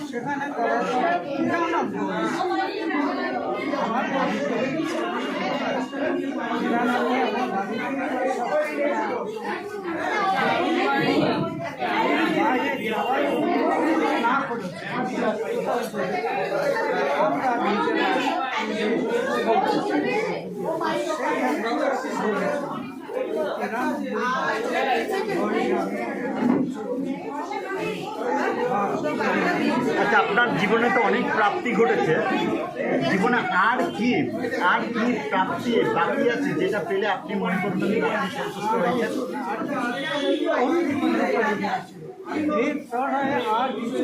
সেখানে আচ্ছা, আপনার জীবনে তো অনেক প্রাপ্তি ঘটেছে, জীবনে আর কি প্রাপ্তি বাকি আছে যেটা পেলে আপনি মনে করবেন যে আপনি সন্তুষ্ট হয়েছেন? আর কিছু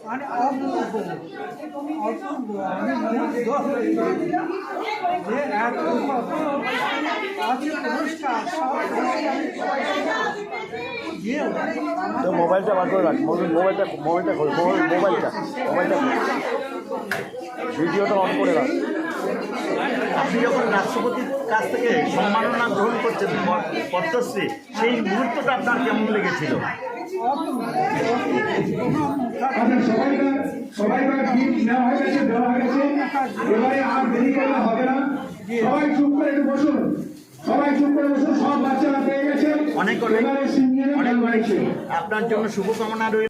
মানে অপূর্ব আমি মুগ্ধ যে এত আছে পুরস্কার তো মোবাইলটা বার করে রাখ, মোবাইলটা খোল, মোবাইলটা ভিডিওটা অন করে রাখ। আপনি যখন রাষ্ট্রপতির কাছ থেকে সম্মাননা গ্রহণ করছেন পদ্মশ্রী, সেই মুহূর্তটা আপনার কেমন লেগেছিল? সবাইকার গিফট নেওয়া হয়ে গেছে, দেওয়া হয়ে গেছে। এবারে আর দেরি করলে হবে না, সবাই চুপ করে বসুন, সব বাচ্চারা পেয়ে গেছে। অনেক আপনার জন্য শুভকামনা রইল।